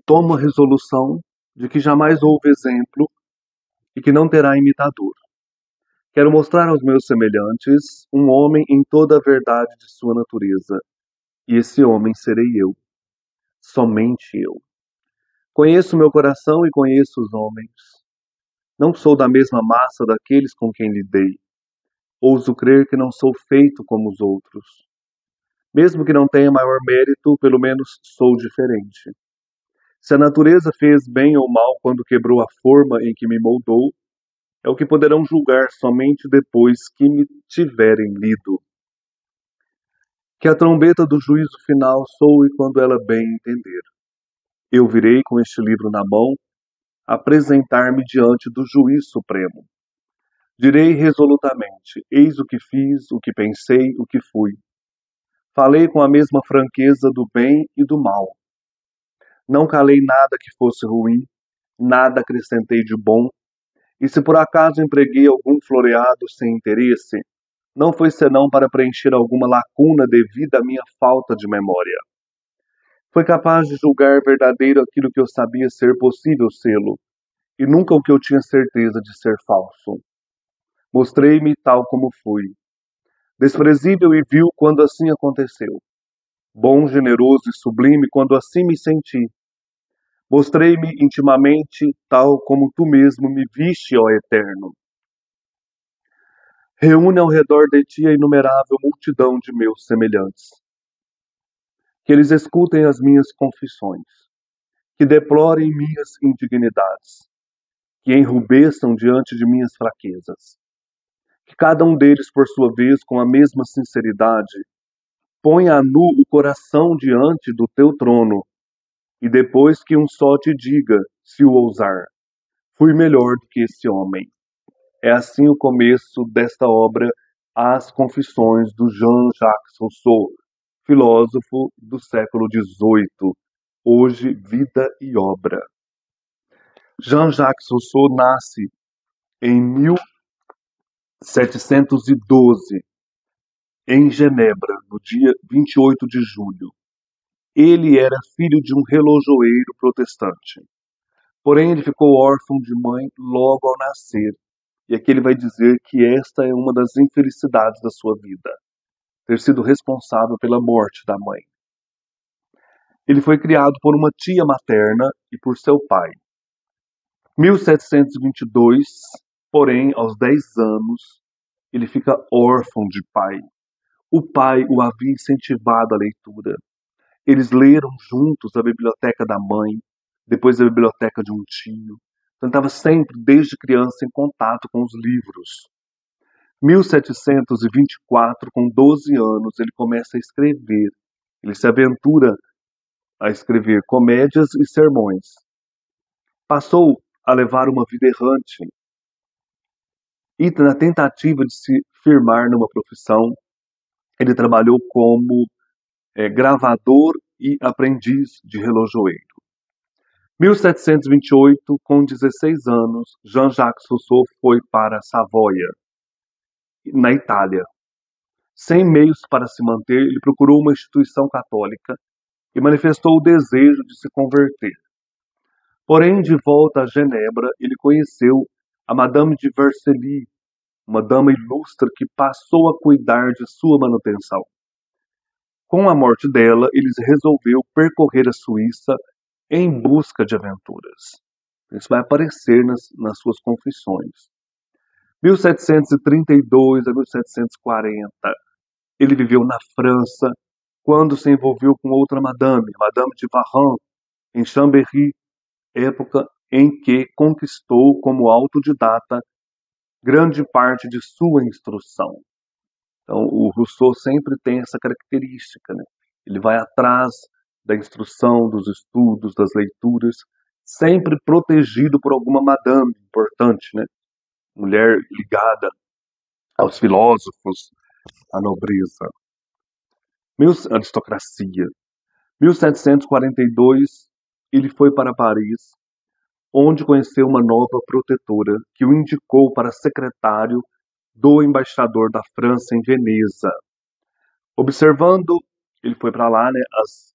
tomo a resolução de que jamais houve exemplo e que não terá imitador. Quero mostrar aos meus semelhantes um homem em toda a verdade de sua natureza, e esse homem serei eu, somente eu. Conheço meu coração e conheço os homens. Não sou da mesma massa daqueles com quem lidei. Ouso crer que não sou feito como os outros. Mesmo que não tenha maior mérito, pelo menos sou diferente. Se a natureza fez bem ou mal quando quebrou a forma em que me moldou, é o que poderão julgar somente depois que me tiverem lido. Que a trombeta do juízo final soe quando ela bem entender. Eu virei com este livro na mão apresentar-me diante do juiz supremo. Direi resolutamente: eis o que fiz, o que pensei, o que fui. Falei com a mesma franqueza do bem e do mal. Não calei nada que fosse ruim, nada acrescentei de bom, e se por acaso empreguei algum floreado sem interesse, não foi senão para preencher alguma lacuna devida à minha falta de memória. Foi capaz de julgar verdadeiro aquilo que eu sabia ser possível sê-lo, e nunca o que eu tinha certeza de ser falso. Mostrei-me tal como fui. Desprezível e vil quando assim aconteceu. Bom, generoso e sublime quando assim me senti. Mostrei-me intimamente tal como tu mesmo me viste, ó Eterno. Reúne ao redor de ti a inumerável multidão de meus semelhantes. Que eles escutem as minhas confissões, que deplorem minhas indignidades, que enrubesçam diante de minhas fraquezas. Que cada um deles, por sua vez, com a mesma sinceridade, ponha a nu o coração diante do teu trono, e depois que um só te diga, se o ousar, fui melhor do que esse homem. É assim o começo desta obra, As Confissões do Jean-Jacques Rousseau, filósofo do século XVIII, hoje vida e obra. Jean-Jacques Rousseau nasce em 1712, em Genebra, no dia 28 de julho. Ele era filho de um relojoeiro protestante. Porém, ele ficou órfão de mãe logo ao nascer. E aqui ele vai dizer que esta é uma das infelicidades da sua vida, ter sido responsável pela morte da mãe. Ele foi criado por uma tia materna e por seu pai. 1722, porém, aos 10 anos, ele fica órfão de pai. O pai o havia incentivado à leitura. Eles leram juntos a biblioteca da mãe, depois a biblioteca de um tio. Então, estava sempre, desde criança, em contato com os livros. 1724, com 12 anos, ele começa a escrever. Ele se aventura a escrever comédias e sermões. Passou a levar uma vida errante e, na tentativa de se firmar numa profissão, ele trabalhou como gravador e aprendiz de relojoeiro. 1728, com 16 anos, Jean-Jacques Rousseau foi para Savoia, na Itália. Sem meios para se manter, ele procurou uma instituição católica e manifestou o desejo de se converter. Porém, de volta a Genebra, ele conheceu a Madame de Vercelli, uma dama ilustre que passou a cuidar de sua manutenção. Com a morte dela, ele resolveu percorrer a Suíça em busca de aventuras. Isso vai aparecer nas suas confissões. 1732 a 1740, ele viveu na França, quando se envolveu com outra Madame de Warren, em Chambéry, época em que conquistou como autodidata grande parte de sua instrução. Então, o Rousseau sempre tem essa característica, né? Ele vai atrás da instrução, dos estudos, das leituras, sempre protegido por alguma madame importante, né? Mulher ligada aos filósofos, à nobreza. Aristocracia. 1742, ele foi para Paris, onde conheceu uma nova protetora que o indicou para secretário do embaixador da França em Veneza. Observando, ele foi para lá, né, as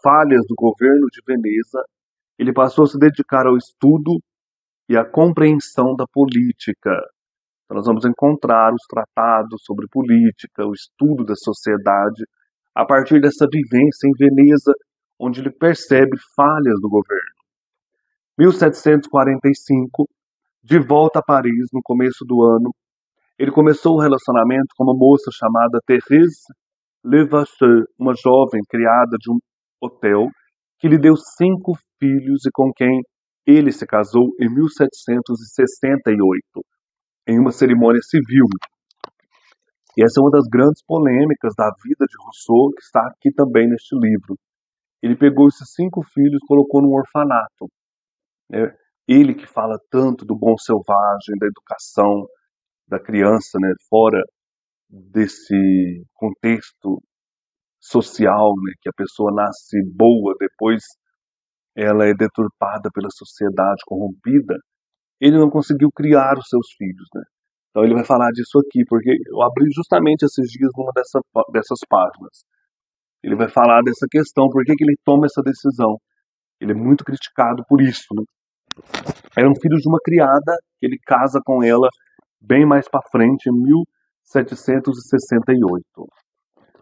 falhas do governo de Veneza, ele passou a se dedicar ao estudo e à compreensão da política. Então, nós vamos encontrar os tratados sobre política, o estudo da sociedade, a partir dessa vivência em Veneza, onde ele percebe falhas do governo. 1745, de volta a Paris, no começo do ano, ele começou um relacionamento com uma moça chamada Thérèse Levasseur, uma jovem criada de um hotel, que lhe deu 5 filhos e com quem ele se casou em 1768, em uma cerimônia civil. E essa é uma das grandes polêmicas da vida de Rousseau, que está aqui também neste livro. Ele pegou esses 5 filhos e colocou num orfanato. Né? Ele que fala tanto do bom selvagem, da educação da criança, né? Fora desse contexto social, né? Que a pessoa nasce boa, depois ela é deturpada pela sociedade corrompida. Ele não conseguiu criar os seus filhos, né? Então ele vai falar disso aqui, porque eu abri justamente esses dias numa dessas páginas. Ele vai falar dessa questão, por que ele toma essa decisão. Ele é muito criticado por isso, né? Era um filho de uma criada, que ele casa com ela bem mais para frente, em 1768.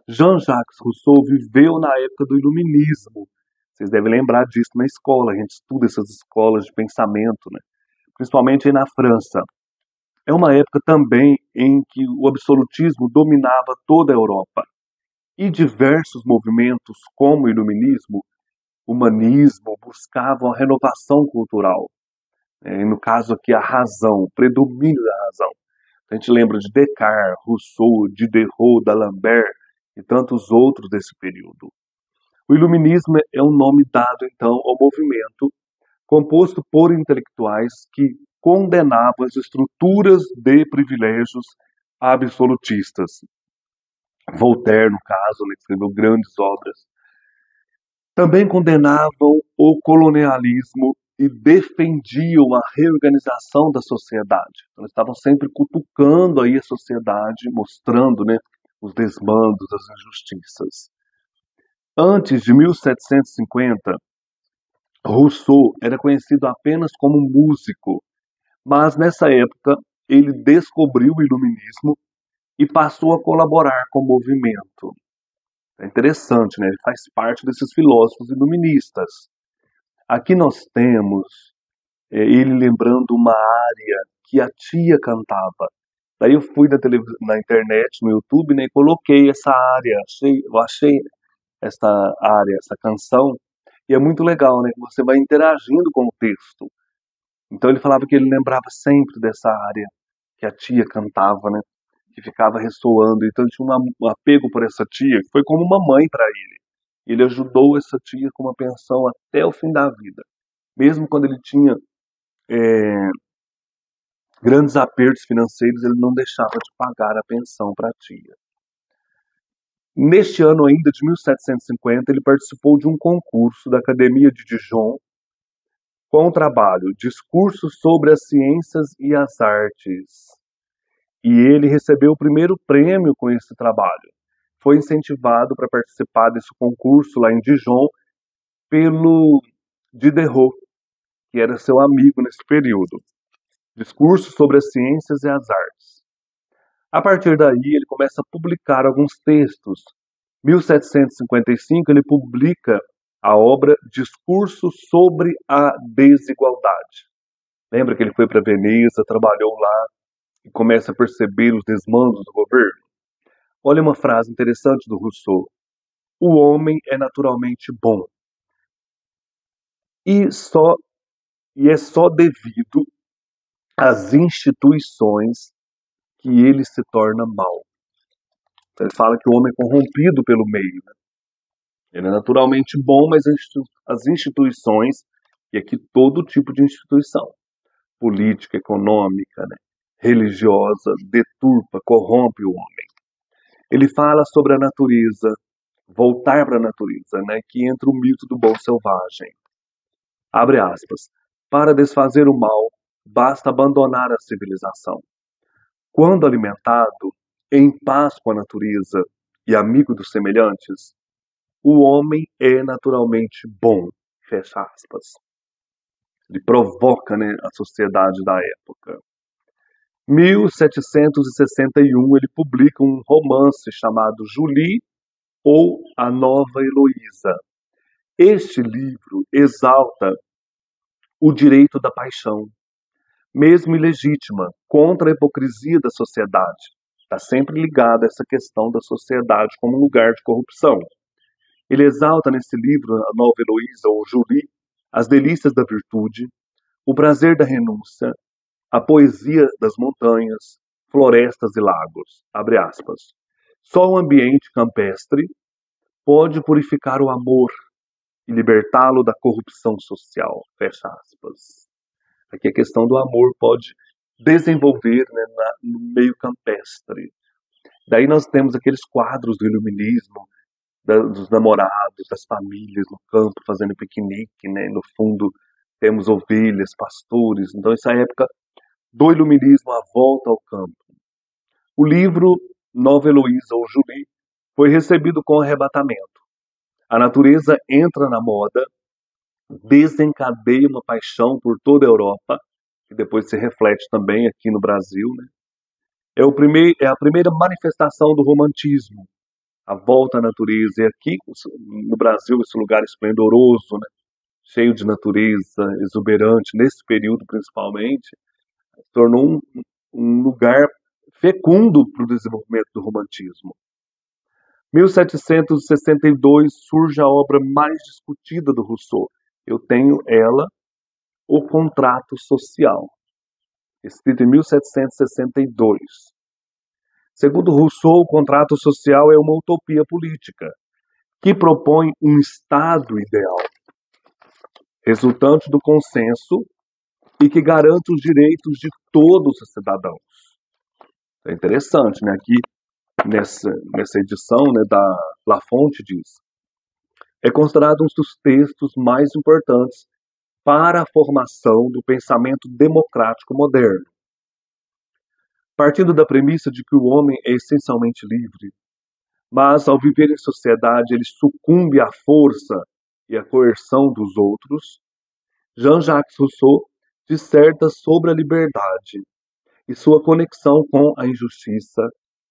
Jean-Jacques Rousseau viveu na época do Iluminismo. Vocês devem lembrar disso na escola, a gente estuda essas escolas de pensamento, né? Principalmente aí na França. É uma época também em que o absolutismo dominava toda a Europa. E diversos movimentos, como o iluminismo, humanismo, buscavam a renovação cultural. No caso aqui, a razão, o predomínio da razão. A gente lembra de Descartes, Rousseau, Diderot, d'Alembert e tantos outros desse período. O iluminismo é um nome dado, então, ao movimento composto por intelectuais que condenavam as estruturas de privilégios absolutistas. Voltaire, no caso, né, escreveu grandes obras. Também condenavam o colonialismo e defendiam a reorganização da sociedade. Então, eles estavam sempre cutucando aí a sociedade, mostrando, né, os desmandos, as injustiças. Antes de 1750, Rousseau era conhecido apenas como músico, mas nessa época ele descobriu o iluminismo e passou a colaborar com o movimento. É interessante, né? Ele faz parte desses filósofos iluministas. Aqui nós temos ele lembrando uma área que a tia cantava. Daí eu fui na internet, no YouTube, né, e coloquei essa área. Eu achei essa área, essa canção, e é muito legal, né? Que você vai interagindo com o texto. Então ele falava que ele lembrava sempre dessa área que a tia cantava, né? Que ficava ressoando. Então ele tinha um apego por essa tia, que foi como uma mãe para ele. Ele ajudou essa tia com uma pensão até o fim da vida. Mesmo quando ele tinha grandes apertos financeiros, ele não deixava de pagar a pensão para a tia. Neste ano ainda, de 1750, ele participou de um concurso da Academia de Dijon com o trabalho Discursos sobre as Ciências e as Artes. E ele recebeu o primeiro prêmio com esse trabalho. Foi incentivado para participar desse concurso lá em Dijon pelo Diderot, que era seu amigo nesse período. Discursos sobre as Ciências e as Artes. A partir daí, ele começa a publicar alguns textos. Em 1755, ele publica a obra Discurso sobre a Desigualdade. Lembra que ele foi para Veneza, trabalhou lá e começa a perceber os desmandos do governo? Olha uma frase interessante do Rousseau. O homem é naturalmente bom. E é só devido às instituições que ele se torna mau. Ele fala que o homem é corrompido pelo meio. Né? Ele é naturalmente bom, mas as instituições, e aqui todo tipo de instituição, política, econômica, né, religiosa, deturpa, corrompe o homem. Ele fala sobre a natureza, voltar para a natureza, né, que entra o mito do bom selvagem. Abre aspas. Para desfazer o mal, basta abandonar a civilização. Quando alimentado, em paz com a natureza e amigo dos semelhantes, o homem é naturalmente bom, fecha aspas. Ele provoca, né, a sociedade da época. 1761 ele publica um romance chamado Julie ou A Nova Heloísa. Este livro exalta o direito da paixão, mesmo ilegítima, contra a hipocrisia da sociedade. Está sempre ligada a essa questão da sociedade como um lugar de corrupção. Ele exalta nesse livro, A Nova Heloísa ou Julie, as delícias da virtude, o prazer da renúncia, a poesia das montanhas, florestas e lagos. Abre aspas. Só o ambiente campestre pode purificar o amor e libertá-lo da corrupção social. Fecha aspas. Aqui a questão do amor pode desenvolver, né, no meio campestre. Daí nós temos aqueles quadros do iluminismo, dos namorados, das famílias no campo fazendo piquenique, né? No fundo temos ovelhas, pastores. Então essa época do iluminismo, a volta ao campo. O livro Nova Heloísa ou Julie foi recebido com arrebatamento. A natureza entra na moda, desencadeia uma paixão por toda a Europa, que depois se reflete também aqui no Brasil, né? É a primeira manifestação do romantismo, a volta à natureza. E aqui, no Brasil, esse lugar esplendoroso, né? Cheio de natureza, exuberante, nesse período principalmente, tornou um lugar fecundo para o desenvolvimento do romantismo. 1762 surge a obra mais discutida do Rousseau. Eu tenho ela, O Contrato Social, escrito em 1762. Segundo Rousseau, o contrato social é uma utopia política que propõe um Estado ideal, resultante do consenso e que garante os direitos de todos os cidadãos. É interessante, né? Aqui nessa edição, né, da La Fonte diz: é considerado um dos textos mais importantes para a formação do pensamento democrático moderno. Partindo da premissa de que o homem é essencialmente livre, mas ao viver em sociedade ele sucumbe à força e à coerção dos outros, Jean-Jacques Rousseau disserta sobre a liberdade e sua conexão com a injustiça,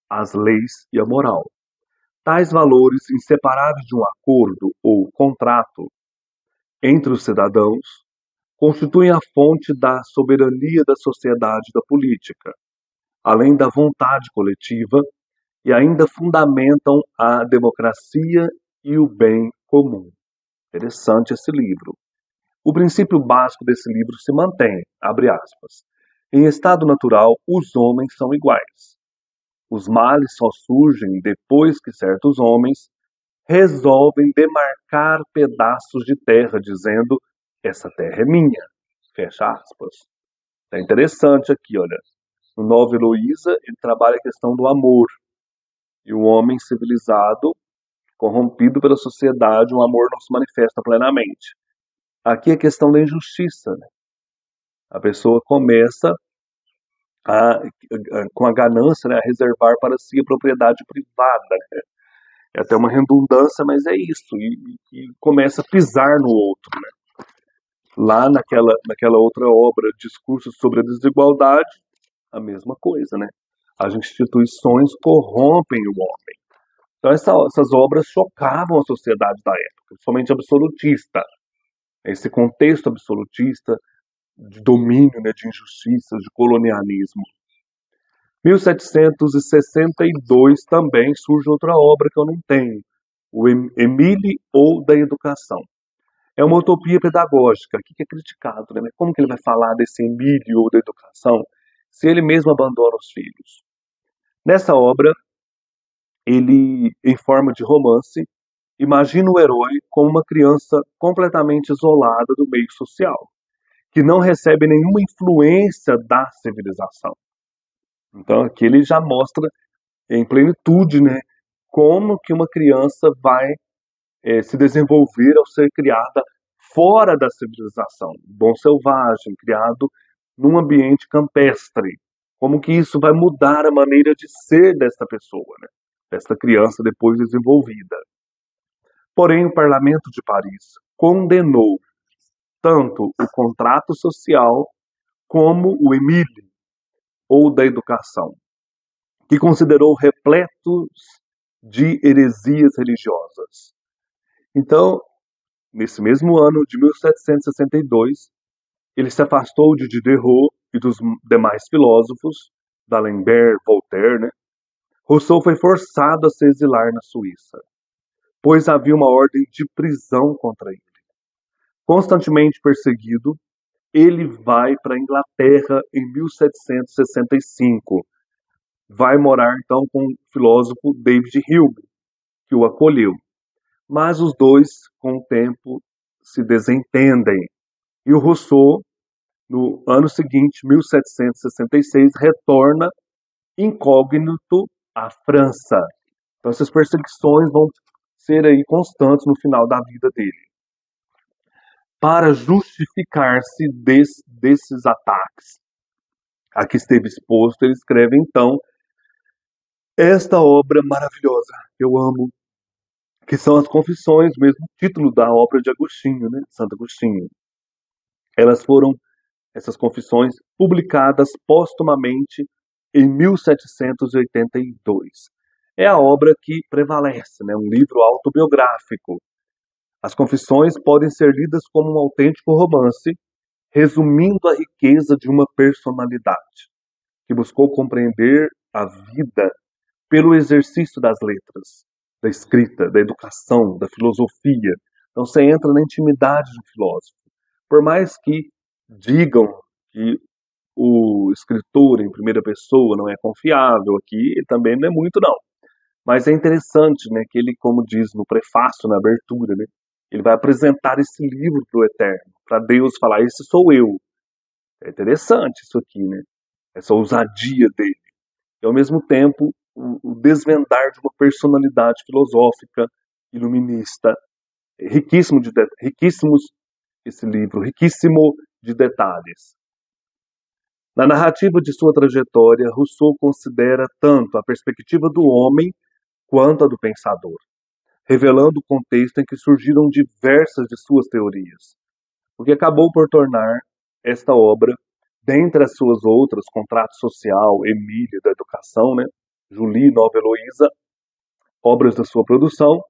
as leis e a moral. Tais valores, inseparáveis de um acordo ou contrato entre os cidadãos, constituem a fonte da soberania da sociedade e da política, além da vontade coletiva, e ainda fundamentam a democracia e o bem comum. Interessante esse livro. O princípio básico desse livro se mantém, abre aspas. Em estado natural, os homens são iguais. Os males só surgem depois que certos homens resolvem demarcar pedaços de terra, dizendo: essa terra é minha. Fecha aspas. É interessante aqui, olha. No Nova Heloísa, ele trabalha a questão do amor. E o homem civilizado, corrompido pela sociedade, o amor não se manifesta plenamente. Aqui é a questão da injustiça, né? A pessoa começa com a ganância, né, a reservar para si a propriedade privada, né? É até uma redundância, mas é isso. E começa a pisar no outro, né? Lá naquela outra obra, Discursos sobre a Desigualdade, a mesma coisa, né? As instituições corrompem o homem. Então essas obras chocavam a sociedade da época, principalmente absolutista. Esse contexto absolutista de domínio, né, de injustiças, de colonialismo. 1762 também surge outra obra que eu não tenho, o Émile ou da Educação. É uma utopia pedagógica, que é criticado, né? Mas como que ele vai falar desse Émile ou da educação se ele mesmo abandona os filhos? Nessa obra, ele, em forma de romance, imagina o herói como uma criança completamente isolada do meio social, que não recebe nenhuma influência da civilização. Então aqui ele já mostra em plenitude, né, como que uma criança vai se desenvolver ao ser criada fora da civilização, bom selvagem, criado num ambiente campestre. Como que isso vai mudar a maneira de ser desta pessoa, né, desta criança depois desenvolvida. Porém, o Parlamento de Paris condenou tanto o contrato social como o Emile, ou da educação, que considerou repletos de heresias religiosas. Então, nesse mesmo ano de 1762, ele se afastou de Diderot e dos demais filósofos, D'Alembert, Voltaire, né? Rousseau foi forçado a se exilar na Suíça, pois havia uma ordem de prisão contra ele. Constantemente perseguido, ele vai para a Inglaterra em 1765. Vai morar então com o filósofo David Hume, que o acolheu. Mas os dois, com o tempo, se desentendem. E o Rousseau, no ano seguinte, 1766, retorna incógnito à França. Então essas perseguições vão ser aí constantes no final da vida dele. Para justificar-se desses ataques a que esteve exposto, ele escreve então esta obra maravilhosa que eu amo, que são as Confissões, mesmo título da obra de Agostinho, né, Santo Agostinho. Elas foram, essas confissões, publicadas póstumamente em 1782. É a obra que prevalece, né, um livro autobiográfico. As Confissões podem ser lidas como um autêntico romance, resumindo a riqueza de uma personalidade, que buscou compreender a vida pelo exercício das letras, da escrita, da educação, da filosofia. Então você entra na intimidade do filósofo. Por mais que digam que o escritor em primeira pessoa não é confiável aqui, ele também não é muito não. Mas é interessante, né, que ele, como diz no prefácio, na abertura, né, ele vai apresentar esse livro para o Eterno, para Deus falar, esse sou eu. É interessante isso aqui, né? Essa ousadia dele. E ao mesmo tempo, o desvendar de uma personalidade filosófica, iluminista, riquíssimos esse livro, riquíssimo de detalhes. Na narrativa de sua trajetória, Rousseau considera tanto a perspectiva do homem quanto a do pensador, revelando o contexto em que surgiram diversas de suas teorias, o que acabou por tornar esta obra, dentre as suas outras, Contrato Social, Emília, da Educação, né, Julie, Nova Heloísa, obras da sua produção,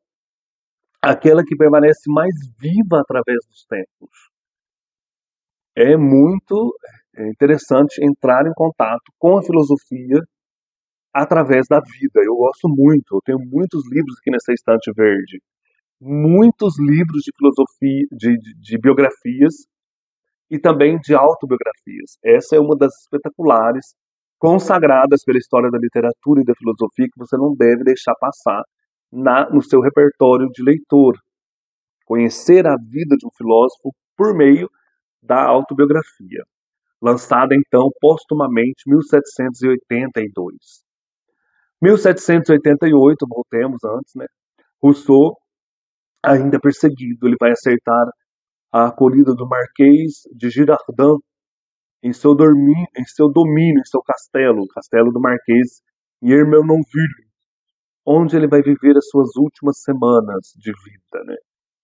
aquela que permanece mais viva através dos tempos. É muito interessante entrar em contato com a filosofia através da vida. Eu gosto muito, eu tenho muitos livros aqui nessa estante verde, muitos livros de filosofia, de biografias e também de autobiografias. Essa é uma das espetaculares, consagradas pela história da literatura e da filosofia, que você não deve deixar passar no seu repertório de leitor. Conhecer a vida de um filósofo por meio da autobiografia, lançada então póstumamente em 1782. 1788, voltemos antes, né? Rousseau, ainda perseguido, ele vai aceitar a acolhida do Marquês de Girardin em seu domínio, em seu castelo, o castelo do Marquês em Ermenonville, onde ele vai viver as suas últimas semanas de vida, né?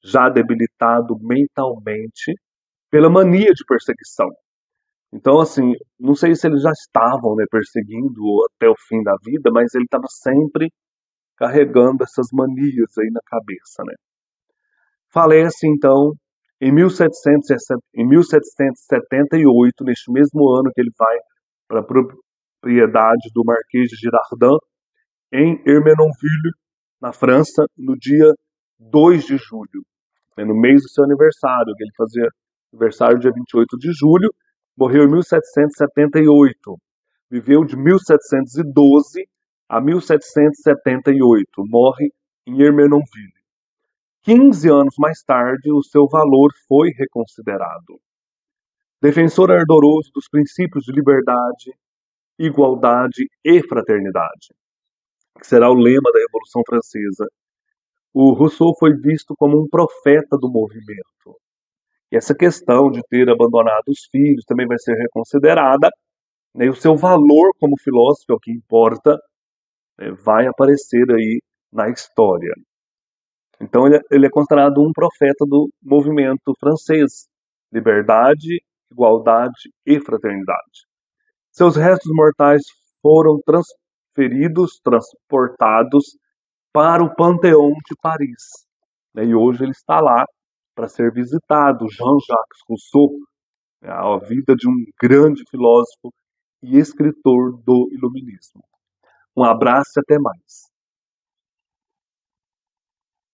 Já debilitado mentalmente pela mania de perseguição. Então, assim, não sei se eles já estavam, né, perseguindo até o fim da vida, mas ele estava sempre carregando essas manias aí na cabeça, né? Falece, então, em 1778, neste mesmo ano que ele vai para a propriedade do Marquês de Girardin, em Ermenonville, na França, no dia 2 de julho, né, no mês do seu aniversário, que ele fazia aniversário dia 28 de julho, morreu em 1778. Viveu de 1712 a 1778. Morre em Ermenonville. 15 anos mais tarde, o seu valor foi reconsiderado. Defensor ardoroso dos princípios de liberdade, igualdade e fraternidade, que será o lema da Revolução Francesa, o Rousseau foi visto como um profeta do movimento. E essa questão de ter abandonado os filhos também vai ser reconsiderada, né? E o seu valor como filósofo, é o que importa, né, vai aparecer aí na história. Então ele é considerado um profeta do movimento francês, liberdade, igualdade e fraternidade. Seus restos mortais foram transportados para o Panteão de Paris, né? E hoje ele está lá para ser visitado. Jean-Jacques Rousseau, né? A vida de um grande filósofo e escritor do Iluminismo. Um abraço e até mais.